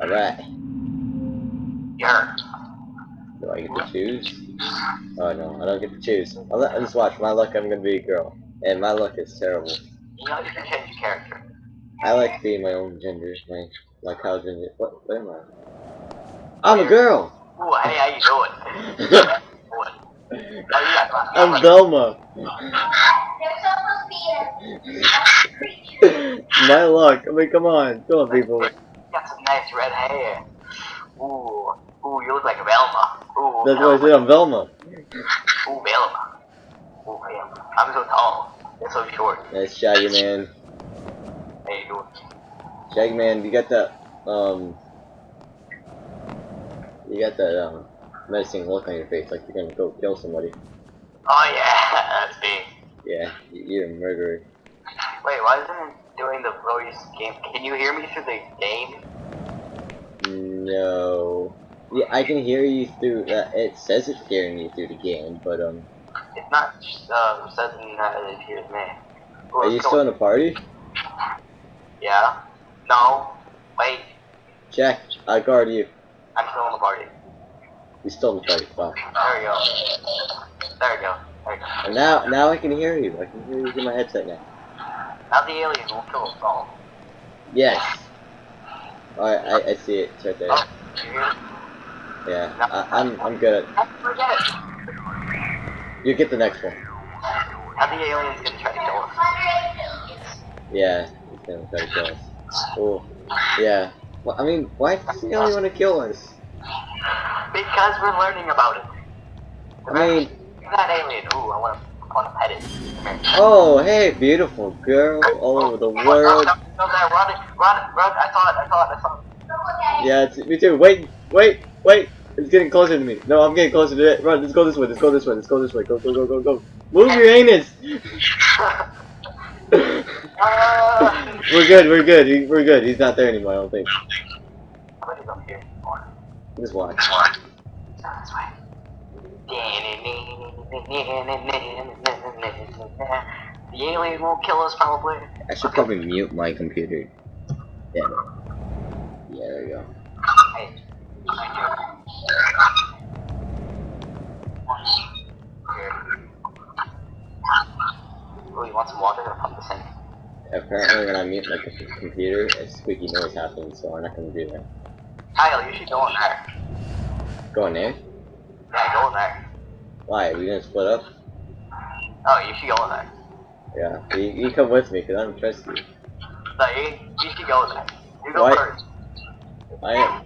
Alright. You're. Do I get to choose? Oh no, I don't get to choose. I'll just watch. My luck, I'm gonna be a girl. And my luck is terrible. You know you can change your character. I like being my own gender. Like how gender. What am I? I'm a girl! Ooh, hey, how you doing? What? Oh, yeah, I'm Velma. My luck. I mean, come on, people. You got some nice red hair. Ooh, you look like Velma. Ooh, That's why I said I'm Velma. Ooh, Velma. Ooh, Velma. I'm so tall. You're so short. Nice Shaggy Man. How you doing? Shaggy Man, you got that menacing look on your face, like you're gonna go kill somebody. Oh yeah, that's me. Yeah, you're a murderer. Wait, why isn't it doing the voice game? Can you hear me through the game? No. Yeah, I can hear you through. It says it's hearing you through the game, but It's not says it hears me. Ooh, are you still in a party? Yeah. No. Wait. Jack, I guard you. I'm still in the party. You still in the party. Wow. There we go. There we go. There we go. And now I can hear you. I can hear you through my headset now. Now the aliens will kill us all. Yes. Alright, I see it. It's right there. Oh, you hear it? Yeah, I'm good at. Forget it. You get the next one. Now the aliens gonna try to kill us. Yeah, he's gonna try to kill us. Oh, yeah. Well, I mean, why does he only want to kill us? Because we're learning about it. I mean, That alien. Ooh, I wanna pet it. Come here. oh, hey, beautiful girl all over the world. No, there, run! I saw it. Yeah, me too. Wait. It's getting closer to me. No, I'm getting closer to it. Run, let's go this way. Go. Move your anus. We're good. He's not there anymore, I don't think. Somebody's up here. Just watch. This way. The alien won't kill us, probably. I should probably mute my computer. Yeah. Yeah, there we go. Hey. Oh, you want some water? I'll pump this in. Apparently when I mute my computer, a squeaky noise happens, so I'm not gonna do that. Kyle, you should go in there. Go in there? Yeah, go in there. Why? Are we gonna split up? Oh, you should go in there. Yeah. You come with me, because I don't trust you. No, you should go in there. You go What? first. I am.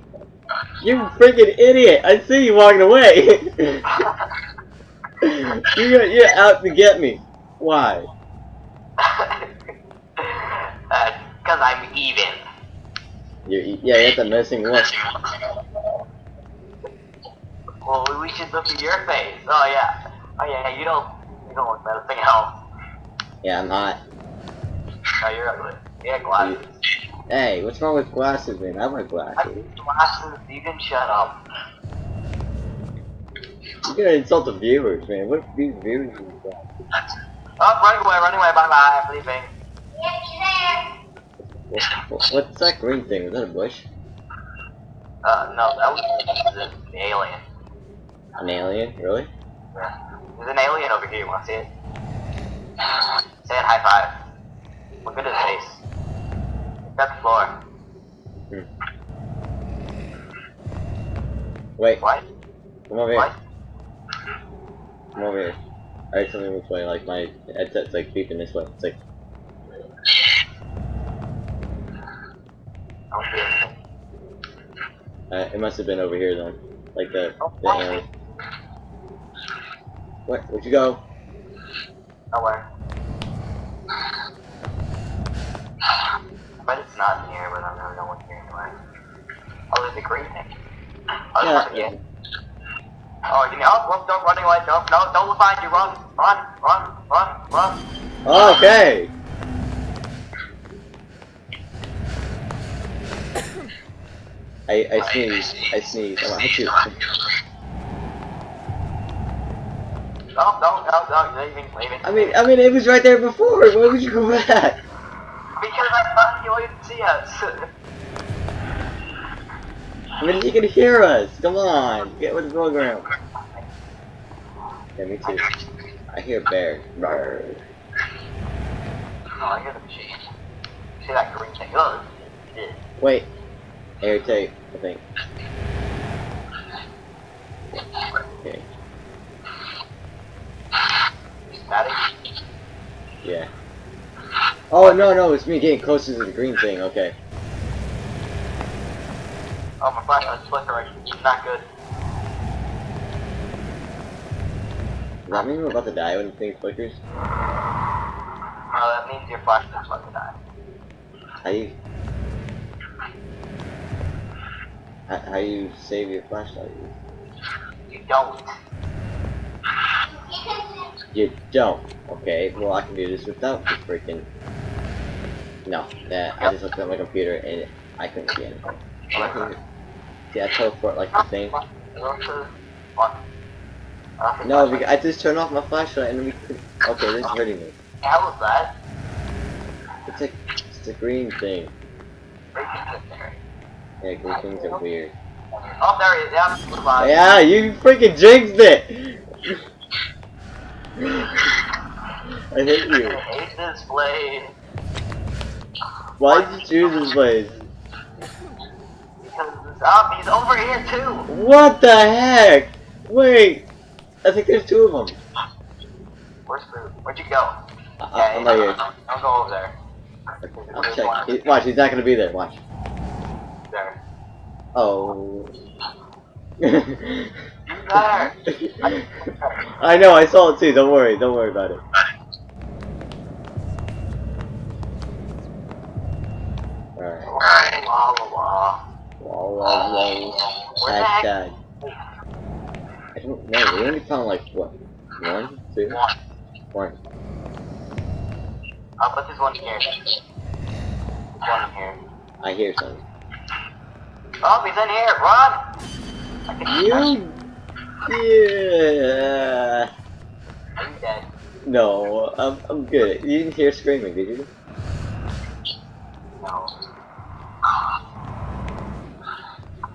You freaking idiot! I see you walking away! You're out to get me. Why? Because I'm even. Yeah, that's a missing look. Well, we should look at your face. Oh yeah, you don't look better thing else. Yeah, I'm hot. No, you're ugly. You have glasses. Hey, what's wrong with glasses, man? I wear I glasses. need glasses. You can shut up. You're gonna insult the viewers, man. What if these viewers use glasses? Oh, running away. Bye bye. I'm leaving. What's that green thing? Is that a bush? No, that was the alien. An alien? Really? Yeah. There's an alien over here. You wanna see it? Say it high five. Look at his face. Look at the floor. Wait. What? Come over here. What? Come over here. Alright, something this way. Like my headset's like beeping this way. It's like. I don't see anything. It must have been over here then. Like the alien. What? Where'd you go? Nowhere. But it's not in here, but I'm never going here anyway. Oh, there's a green thing. Oh, Yeah. yeah. Oh, you know, oh, don't running away, don't look behind you, run. Okay. I sneeze. I hit you. No, leaving. I mean, it was right there before. Why would you go back? Because I thought you wouldn't see us. I mean, he can hear us. Come on, get with the program. Yeah, me too. I hear bear. Brr. Oh, I hear the machine. See that green thing? Oh, shit. Wait, air tape, I think. Okay, Static? yeah. Oh no, it's me getting closer to the green thing. Okay. Oh, my flashlight's flickering. Not good. Does that mean we're about to die when the thing flickers? Oh, that means your flashlight's about to die. How you save your flashlight? You don't. You don't. Okay, well I can do this without the freaking. No, I just looked at my computer and I couldn't see anything. I'm not gonna... See, I teleport like the thing. What? No, I just turned off my flashlight and we could. Okay, this is hurting me. How was that? It's a green thing. Yeah, green things are weird. Oh, there he is. Yeah, goodbye. Yeah, you freaking jinxed it! I hate you. I hate this blade. Why did you choose this place? Because the zombie's over here too. What the heck? Wait, I think there's two of them. Where's Boo? Where'd you go? I'm right here. Don't go over there. I'll check. Watch, he's not gonna be there. Watch. There. Oh. There. I know, I saw it too. Don't worry about it. Alright. Wall. Hashtag. I don't know. We only found like what? 1, 2, 1. I'll put this one here. One here. I hear something. Oh, he's in here. Run! Yeah. Are you dead? No, I'm good. You didn't hear screaming, did you? No.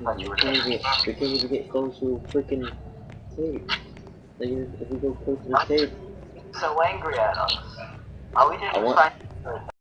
We can't even get close to a freaking tape. Like, if we go close to the tape. So angry at us. Are we just I want- trying to